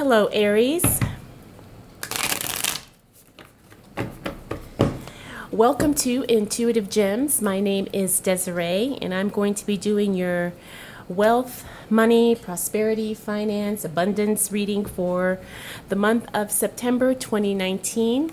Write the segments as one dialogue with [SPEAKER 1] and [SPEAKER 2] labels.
[SPEAKER 1] Hello, Aries. Welcome to Intuitive Gems. My name is Desiree, and I'm going to be doing your wealth, money, prosperity, finance, abundance reading for the month of September 2019.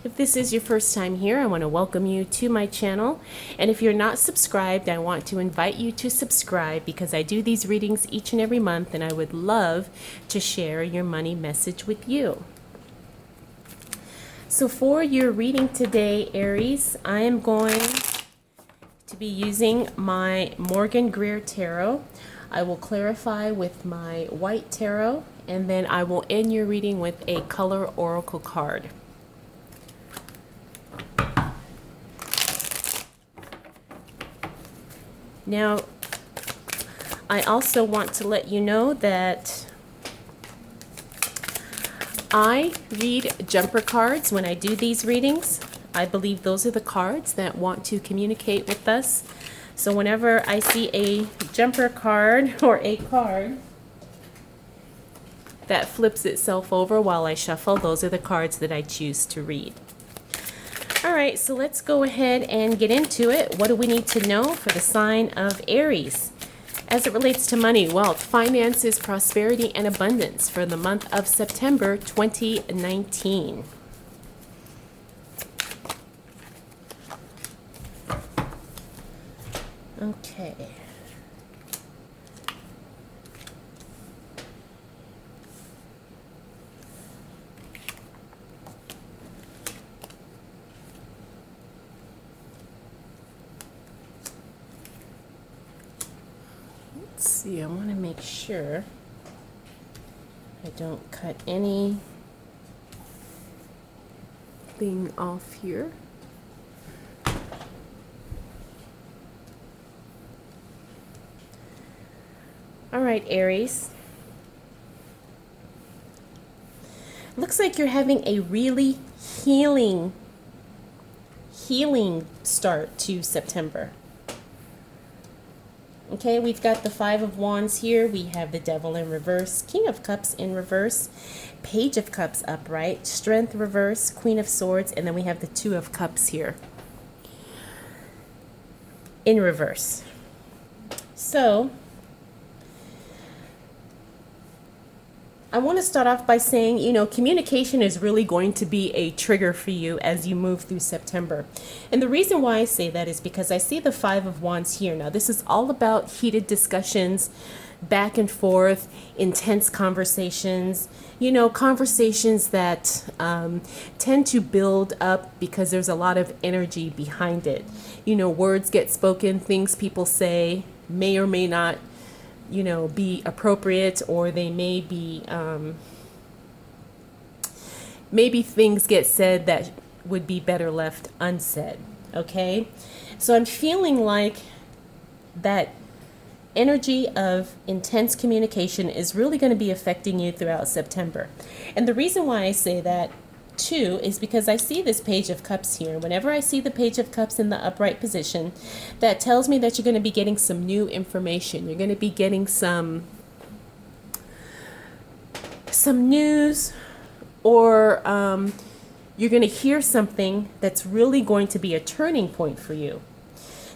[SPEAKER 1] If this is your first time here, I want to welcome you to my channel. And if you're not subscribed, I want to invite you to subscribe because I do these readings each and every month, and I would love to share your money message with you. So for your reading today, Aries, I am going to be using my Morgan Greer Tarot. I will clarify with my white tarot, and then I will end your reading with a color oracle card. Now, I also want to let you know that I read jumper cards when I do these readings. I believe those are the cards that want to communicate with us. So whenever I see a jumper card or a card that flips itself over while I shuffle, those are the cards that I choose to read. All right, so let's go ahead and get into it. What do we need to know for the sign of Aries as it relates to money, wealth, finances, prosperity, and abundance for the month of September 2019? Okay. Let's see, I want to make sure I don't cut anything off here. All right, Aries. Looks like you're having a really healing start to September. Okay, we've got the Five of Wands here. We have the Devil in reverse, King of Cups in reverse, Page of Cups upright, Strength reverse, Queen of Swords, and then we have the Two of Cups here in reverse. So, I want to start off by saying, communication is really going to be a trigger for you as you move through September. And the reason why I say that is because I see the Five of Wands here. Now, this is all about heated discussions, back and forth, intense conversations, conversations that tend to build up because there's a lot of energy behind it. Words get spoken, things people say may or may not be appropriate, or they may be, maybe things get said that would be better left unsaid, okay? So I'm feeling like that energy of intense communication is really going to be affecting you throughout September. And the reason why I say that too is because I see this Page of Cups here. Whenever I see the Page of Cups in the upright position, that tells me that you're going to be getting some new information. You're going to be getting some news, or you're going to hear something that's really going to be a turning point for you.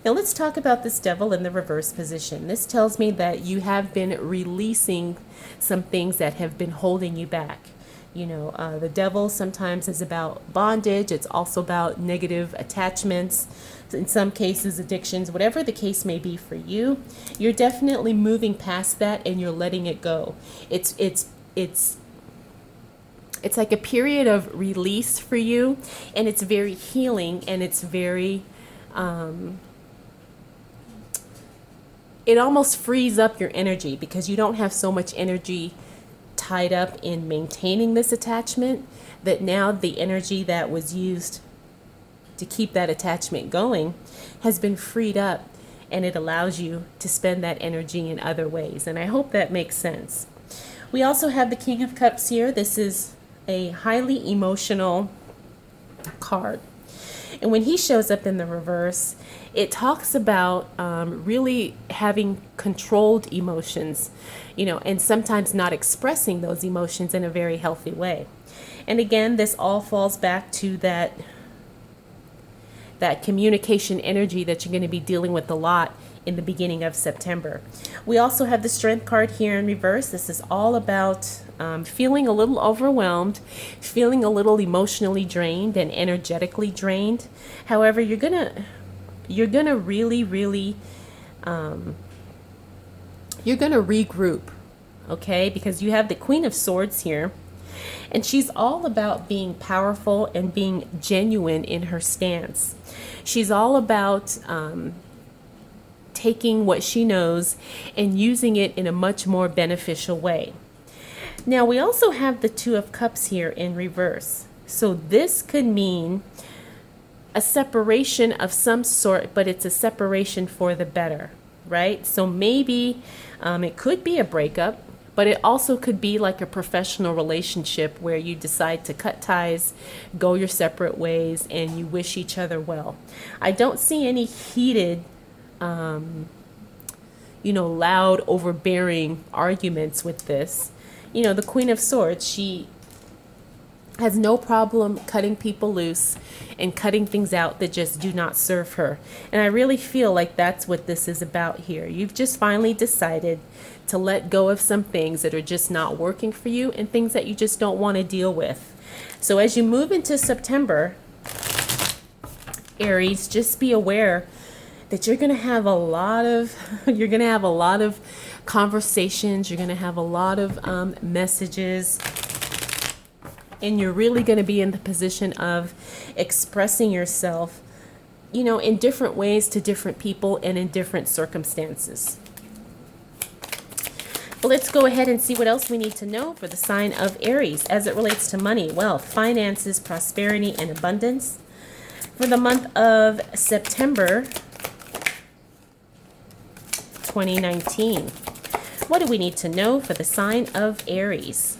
[SPEAKER 1] Now let's talk about this Devil in the reverse position. This tells me that you have been releasing some things that have been holding you back. The Devil sometimes is about bondage. It's also about negative attachments, in some cases addictions, whatever the case may be for you. You're definitely moving past that and you're letting it go. It's like a period of release for you, and it's very healing, and it's very it almost frees up your energy because you don't have so much energy tied up in maintaining this attachment, that now the energy that was used to keep that attachment going has been freed up, and it allows you to spend that energy in other ways. And I hope that makes sense. We also have the King of Cups here. This is a highly emotional card. And when he shows up in the reverse, it talks about really having controlled emotions, and sometimes not expressing those emotions in a very healthy way. And again, this all falls back to that communication energy that you're going to be dealing with a lot in the beginning of September. We also have the Strength card here in reverse. This is all about feeling a little overwhelmed, feeling a little emotionally drained and energetically drained. However, you're gonna really, really, you're gonna regroup, okay? Because you have the Queen of Swords here, and she's all about being powerful and being genuine in her stance. She's all about taking what she knows and using it in a much more beneficial way. Now, we also have the Two of Cups here in reverse. So this could mean a separation of some sort, but it's a separation for the better, right? So maybe it could be a breakup, but it also could be like a professional relationship where you decide to cut ties, go your separate ways, and you wish each other well. I don't see any heated, loud, overbearing arguments with this. The Queen of Swords, she has no problem cutting people loose and cutting things out that just do not serve her. And I really feel like that's what this is about here. You've just finally decided to let go of some things that are just not working for you and things that you just don't want to deal with. So as you move into September, Aries, just be aware that you're going to have a lot of conversations, you're going to have a lot of messages, and you're really going to be in the position of expressing yourself, in different ways to different people and in different circumstances. But let's go ahead and see what else we need to know for the sign of Aries as it relates to money, wealth, finances, prosperity, and abundance. For the month of September 2019, what do we need to know for the sign of Aries?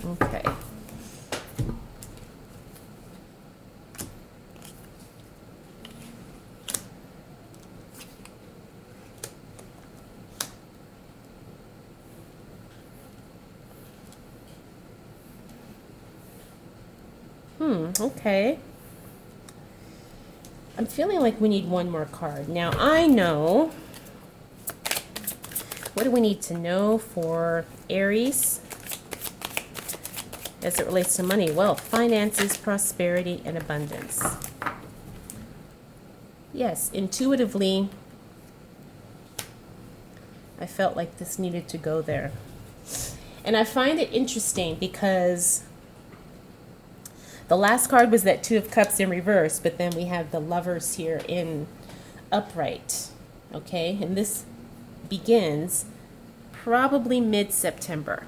[SPEAKER 1] Okay. Okay. I'm feeling like we need one more card. Now, I know. What do we need to know for Aries as it relates to money, wealth, finances, prosperity, and abundance? Yes, intuitively, I felt like this needed to go there. And I find it interesting because the last card was that Two of Cups in reverse, but then we have the Lovers here in upright. Okay, and this begins probably mid-September.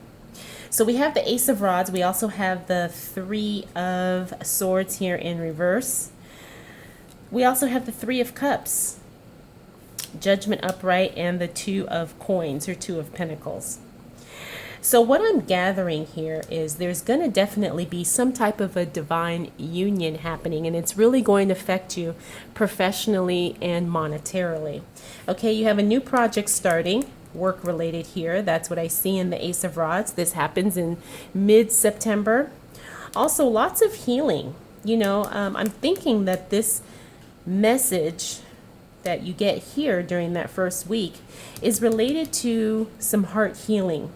[SPEAKER 1] So we have the Ace of Rods. We also have the Three of Swords here in reverse. We also have the Three of Cups, Judgment upright, and the Two of Coins or Two of Pentacles. So what I'm gathering here is there's going to definitely be some type of a divine union happening, and it's really going to affect you professionally and monetarily. Okay, you have a new project starting, work related here. That's what I see in the Ace of Rods. This happens in mid-September. Also, lots of healing. I'm thinking that this message that you get here during that first week is related to some heart healing.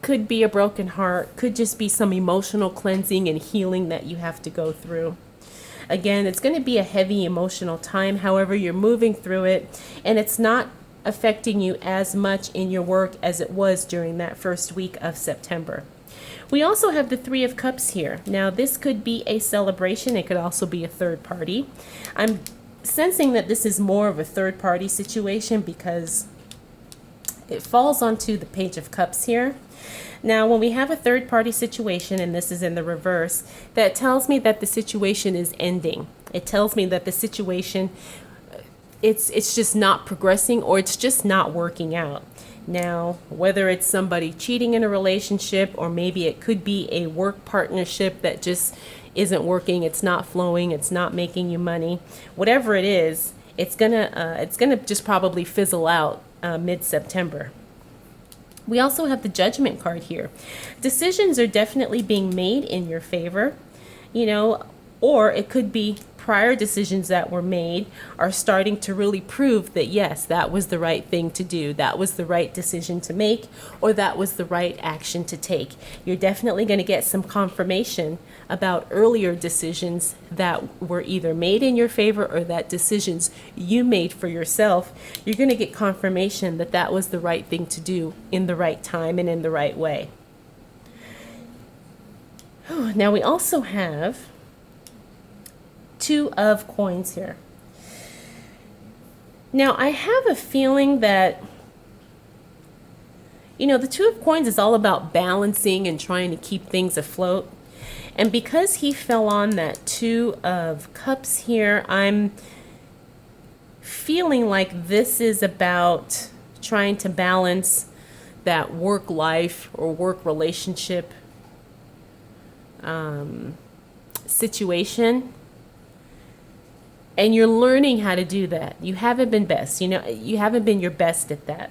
[SPEAKER 1] Could be a broken heart, could just be some emotional cleansing and healing that you have to go through. Again, it's going to be a heavy emotional time. However, you're moving through it, and it's not affecting you as much in your work as it was during that first week of September. We also have the Three of Cups here. Now, this could be a celebration. It could also be a third party. I'm sensing that this is more of a third party situation because it falls onto the Page of Cups here. Now, when we have a third party situation, and this is in the reverse, that tells me that the situation is ending. It tells me that the situation, it's just not progressing, or it's just not working out. Now, whether it's somebody cheating in a relationship, or maybe it could be a work partnership that just isn't working, it's not flowing, it's not making you money. Whatever it is, it's gonna just probably fizzle out mid-September. We also have the Judgment card here. Decisions are definitely being made in your favor, or it could be prior decisions that were made are starting to really prove that yes, that was the right thing to do, that was the right decision to make, or that was the right action to take. You're definitely going to get some confirmation about earlier decisions that were either made in your favor or that decisions you made for yourself. You're going to get confirmation that that was the right thing to do in the right time and in the right way. Now we also have Two of Coins here. Now I have a feeling that, the Two of Coins is all about balancing and trying to keep things afloat. And because he fell on that Two of Cups here, I'm feeling like this is about trying to balance that work life or work relationship situation. And you're learning how to do that. You haven't been best. You haven't been your best at that.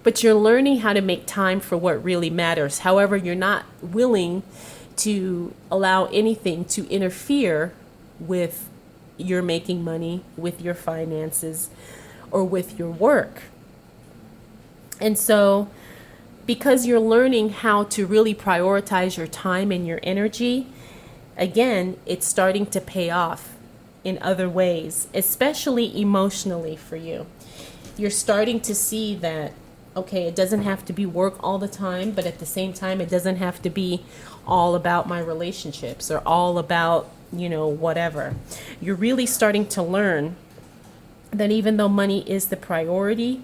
[SPEAKER 1] But you're learning how to make time for what really matters. However, you're not willing to allow anything to interfere with your making money, with your finances, or with your work. And so, because you're learning how to really prioritize your time and your energy, again, it's starting to pay off in other ways, especially emotionally for you. You're starting to see that, okay, it doesn't have to be work all the time, but at the same time, it doesn't have to be all about my relationships or all about, whatever. You're really starting to learn that even though money is the priority,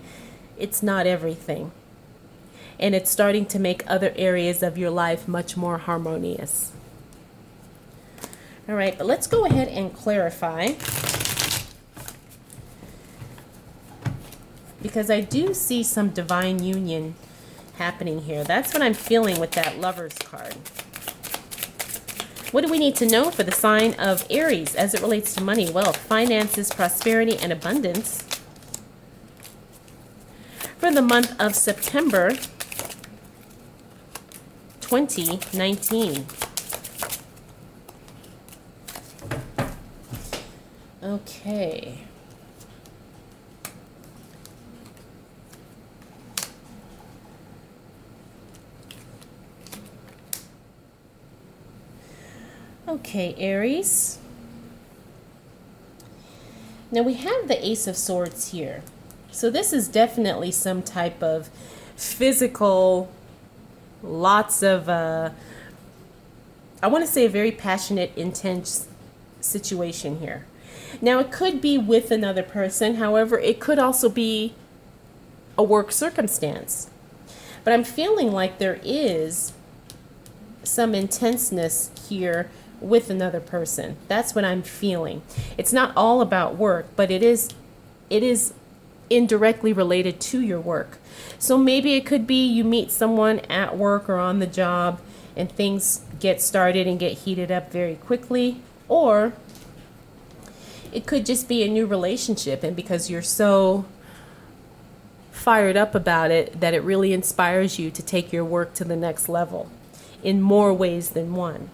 [SPEAKER 1] it's not everything. And it's starting to make other areas of your life much more harmonious. All right, but let's go ahead and clarify, because I do see some divine union happening here. That's what I'm feeling with that Lover's card. What do we need to know for the sign of Aries as it relates to money, wealth, finances, prosperity, and abundance for the month of September 2019? Okay. Okay, Aries. Now we have the Ace of Swords here. So this is definitely some type of physical, lots of, I want to say a very passionate, intense situation here. Now, it could be with another person. However, it could also be a work circumstance. But I'm feeling like there is some intenseness here with another person. That's what I'm feeling. It's not all about work, but it is indirectly related to your work. So maybe it could be you meet someone at work or on the job and things get started and get heated up very quickly, or it could just be a new relationship, and because you're so fired up about it that it really inspires you to take your work to the next level in more ways than one.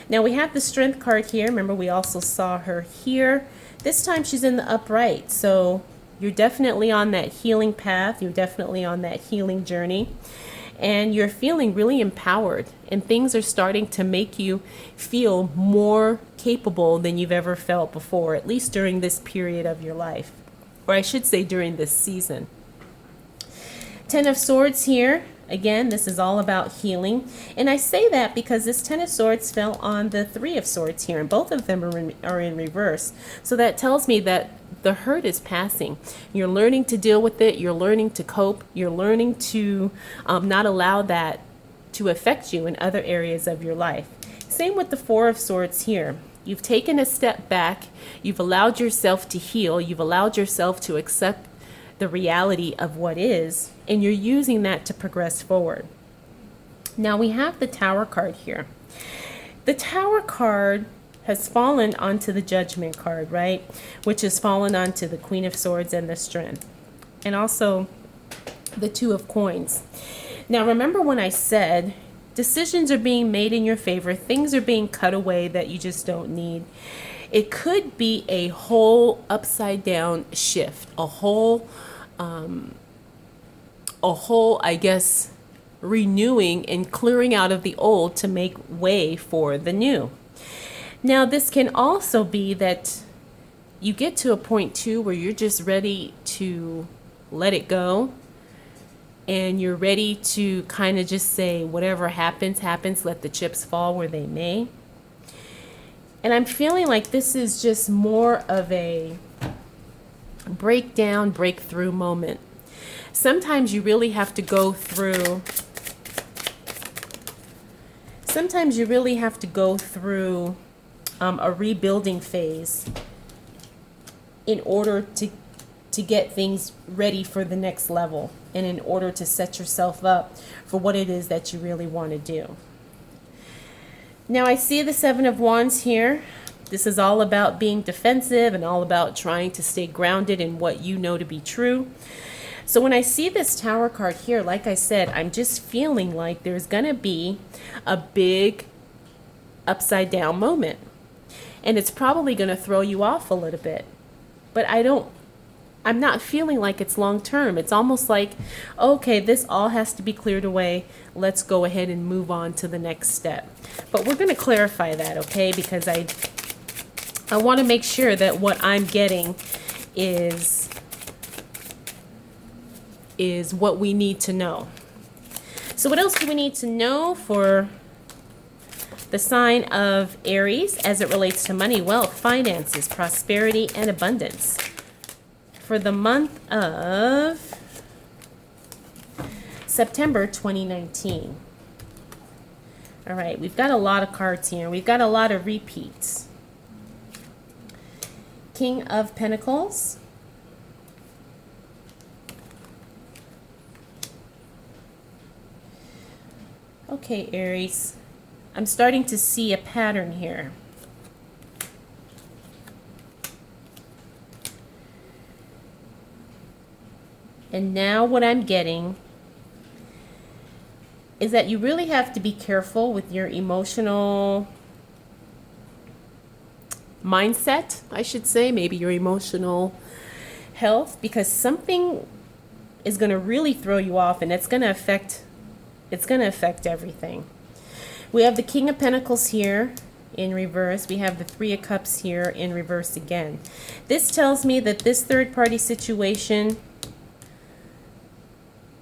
[SPEAKER 1] Now we have the Strength card here. Remember, we also saw her here. This time she's in the upright, so you're definitely on that healing path. You're definitely on that healing journey. And you're feeling really empowered, and things are starting to make you feel more capable than you've ever felt before, at least during this period of your life, or I should say during this season. Ten of Swords here. Again, this is all about healing. And I say that because this Ten of Swords fell on the Three of Swords here, and both of them are in reverse. So that tells me that the hurt is passing. You're learning to deal with it. You're learning to cope. You're learning to not allow that to affect you in other areas of your life. Same with the Four of Swords here. You've taken a step back. You've allowed yourself to heal. You've allowed yourself to accept the reality of what is, and you're using that to progress forward. Now we have the Tower card here. The Tower card has fallen onto the Judgment card, right? Which has fallen onto the Queen of Swords and the Strength. And also the Two of Coins. Now remember when I said decisions are being made in your favor, things are being cut away that you just don't need. It could be a whole upside down shift, a whole, I guess, renewing and clearing out of the old to make way for the new. Now, this can also be that you get to a point too where you're just ready to let it go, and you're ready to kind of just say whatever happens, happens, let the chips fall where they may. And I'm feeling like this is just more of a breakdown, breakthrough moment. Sometimes you really have to go through a rebuilding phase in order to get things ready for the next level, and in order to set yourself up for what it is that you really want to do. Now I see the Seven of Wands here. This is all about being defensive and all about trying to stay grounded in what you know to be true. So when I see this Tower card here, like I said, I'm just feeling like there's going to be a big upside down moment. And it's probably going to throw you off a little bit. But I'm not feeling like it's long term. It's almost like, okay, this all has to be cleared away. Let's go ahead and move on to the next step. But we're going to clarify that, okay? Because I want to make sure that what I'm getting is what we need to know. So what else do we need to know for the sign of Aries as it relates to money, wealth, finances, prosperity, and abundance for the month of September 2019? All right, we've got a lot of cards here. We've got a lot of repeats. King of Pentacles. Okay, Aries, I'm starting to see a pattern here. And now what I'm getting is that you really have to be careful with your emotional mindset, I should say, maybe your emotional health, because something is going to really throw you off, and it's going to affect everything. We have the King of Pentacles here in reverse. We have the Three of Cups here in reverse again. This tells me that this third-party situation,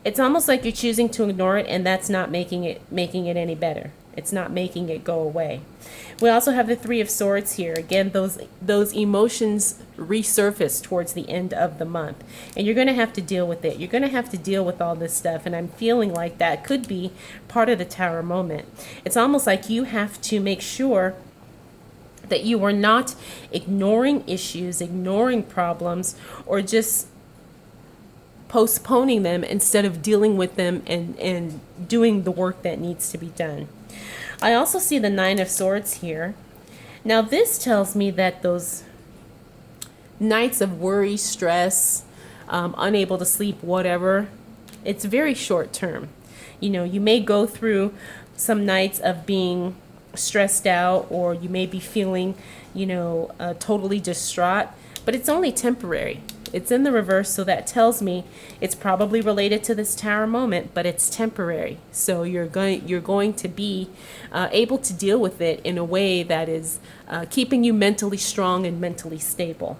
[SPEAKER 1] it's almost like you're choosing to ignore it, and that's not making it any better. It's not making it go away. We also have the Three of Swords here. Again, those emotions resurface towards the end of the month, and you're going to have to deal with it. You're going to have to deal with all this stuff, and I'm feeling like that could be part of the Tower moment. It's almost like you have to make sure that you are not ignoring issues, ignoring problems, or just postponing them instead of dealing with them and doing the work that needs to be done. I also see the Nine of Swords here. Now this tells me that those nights of worry, stress, unable to sleep, whatever, it's very short term. You know, you may go through some nights of being stressed out, or you may be feeling, totally distraught, but it's only temporary. It's in the reverse, so that tells me it's probably related to this Tower moment, but it's temporary. So you're going to be able to deal with it in a way that is keeping you mentally strong and mentally stable.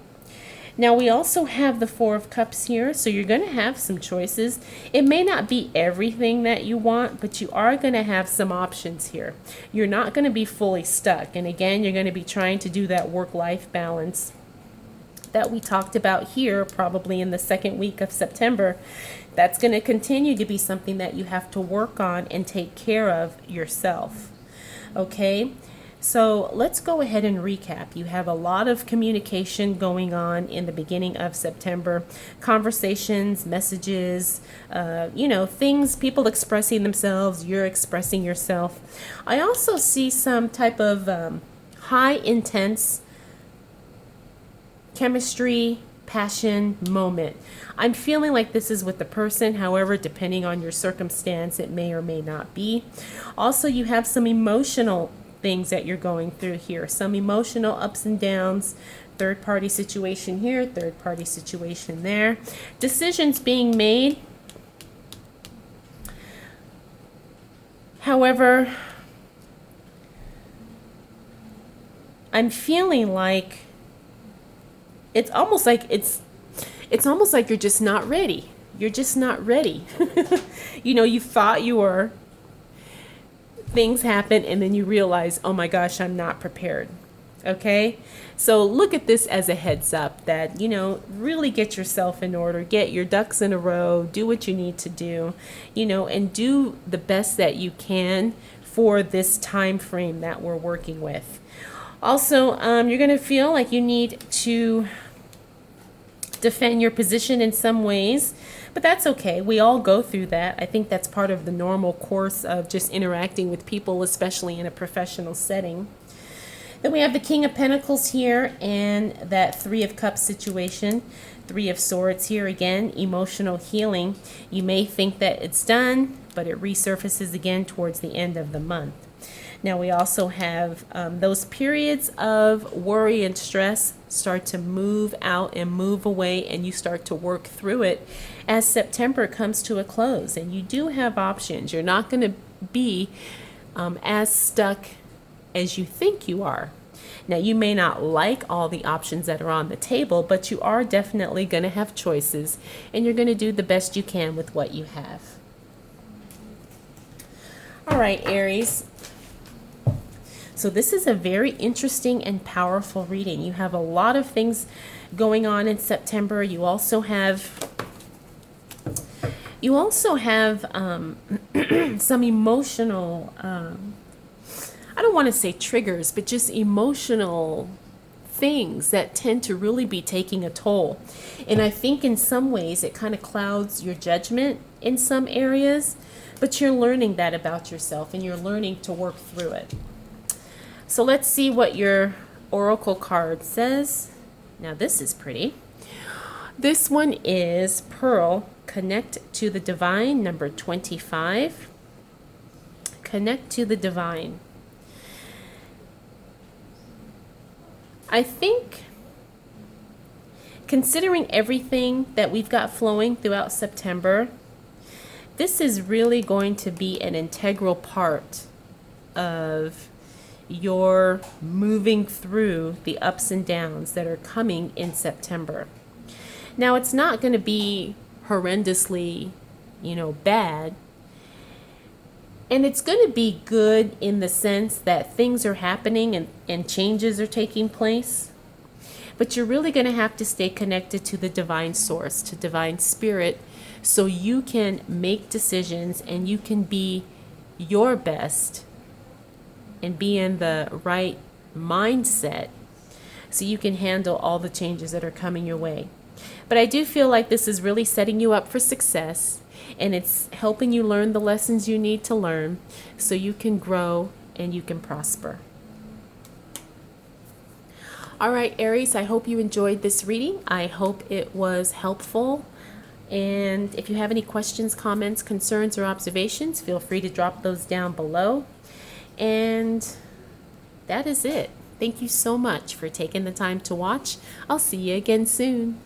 [SPEAKER 1] Now we also have the Four of Cups here, so you're going to have some choices. It may not be everything that you want, but you are going to have some options here. You're not going to be fully stuck, and again, you're going to be trying to do that work-life balance that we talked about here probably in the second week of September. That's going to continue to be something that you have to work on and take care of yourself. Okay? So let's go ahead and recap. You have a lot of communication going on in the beginning of September, conversations, messages, things, people expressing themselves, you're expressing yourself. I also see some type of high intense chemistry, passion moment. I'm feeling like this is with the person. However, depending on your circumstance, it may or may not be. Also, you have some emotional things that you're going through here, some emotional ups and downs, third party situation here, third party situation there, decisions being made. However, I'm feeling like it's almost like you're just not ready. You're just not ready. You thought you were. Things happen and then you realize, oh my gosh, I'm not prepared. Okay? So look at this as a heads up that, really get yourself in order, get your ducks in a row, do what you need to do, and do the best that you can for this time frame that we're working with. Also, you're going to feel like you need to defend your position in some ways, but that's okay. We all go through that. I think that's part of the normal course of just interacting with people, especially in a professional setting. Then we have the King of Pentacles here and that Three of Cups situation. Three of Swords here again, emotional healing. You may think that it's done, but it resurfaces again towards the end of the month. Now we also have those periods of worry and stress start to move out and move away, and you start to work through it as September comes to a close. And you do have options. You're not going to be as stuck as you think you are. Now, you may not like all the options that are on the table, but you are definitely going to have choices, and you're going to do the best you can with what you have. All right, Aries. So this is a very interesting and powerful reading. You have a lot of things going on in September. You also have some emotional, I don't want to say triggers, but just emotional things that tend to really be taking a toll. And I think in some ways it kind of clouds your judgment in some areas, but you're learning that about yourself and you're learning to work through it. So let's see what your oracle card says. Now this is pretty. This one is Pearl, Connect to the Divine, number 25. Connect to the Divine. I think, considering everything that we've got flowing throughout September, this is really going to be an integral part of your moving through the ups and downs that are coming in September. Now, it's not going to be horrendously, bad. And it's going to be good in the sense that things are happening and changes are taking place. But you're really going to have to stay connected to the divine source, to divine spirit, so you can make decisions and you can be your best and be in the right mindset so you can handle all the changes that are coming your way. But I do feel like this is really setting you up for success, and it's helping you learn the lessons you need to learn so you can grow and you can prosper. All right, Aries, I hope you enjoyed this reading. I hope it was helpful. And if you have any questions, comments, concerns, or observations, feel free to drop those down below. And that is it. Thank you so much for taking the time to watch. I'll see you again soon.